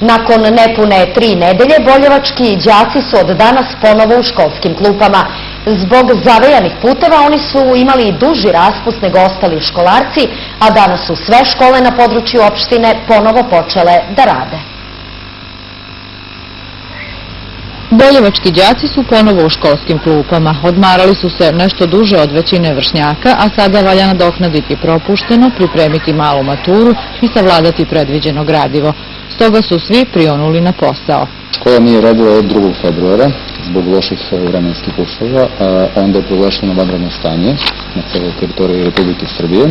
Nakon nepune 3 nedelje, boljevački đaci su od danas ponovo u školskim klupama. Zbog zavejanih puteva oni su imali duži raspust nego ostali školarci, a danas su sve škole na području opštine ponovo počele da rade. Boljevački đaci su ponovo u školskim klupama. Odmarali su se nešto duže od većine vršnjaka, a sada valja nadoknaditi propušteno, pripremiti malu maturu i savladati predviđeno gradivo. Stoga su svi prionuli na posao. Škola nije radila od 2. februara zbog loših vremenskih uslova, onda je proglašeno vanredno stanje na celoj teritoriji Republike Srbije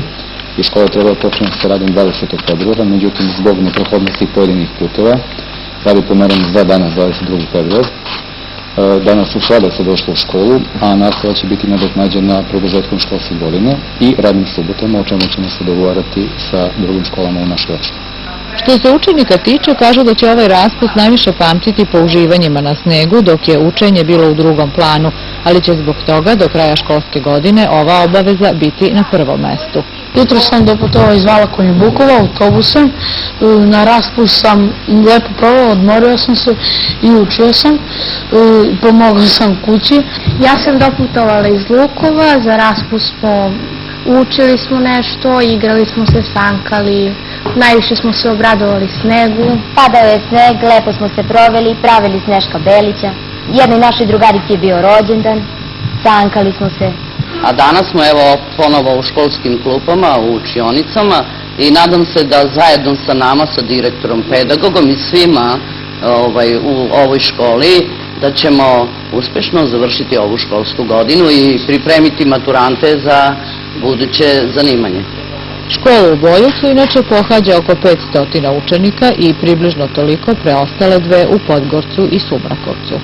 i škola treba početi sa radom 20. februara, međutim zbog neprohodnosti pojedinih puteva rad je pomeren za danas 22. februar. Danas u sreda se došlo u školu, a nastava će biti nadoknađena produžetkom školske godine i radnim subotama, o čemu ćemo se dogovarati sa drugim školama u našoj opštini. Što se učenika tiče, kažu da će ovaj raspust najviše pamtiti po uživanjima na snegu, dok je učenje bilo u drugom planu, ali će zbog toga do kraja školske godine ova obaveza biti na prvom mestu. Jutro sam doputovao iz Valakovog i Bukova autobusom, na raspust sam lepo proveo, odmorio sam se i učio sam, pomogao sam kući. Ja sam doputovala iz Lukova, za raspust učili smo nešto, igrali smo se, sankali, najviše smo se obradovali snegu. Padao je sneg, lepo smo se proveli, pravili Sneška Belića. Jednoj našoj drugarici je bio rođendan, sankali smo se. A danas smo evo ponovo u školskim klupama, u učionicama i nadam se da zajedno sa nama, sa direktorom, pedagogom i svima u ovoj školi, da ćemo uspešno završiti ovu školsku godinu i pripremiti maturante za buduće zanimanje. Školu u Boljevcu inače pohađa oko 500 učenika i približno toliko preostale dve u Podgorcu i Subrakovcu.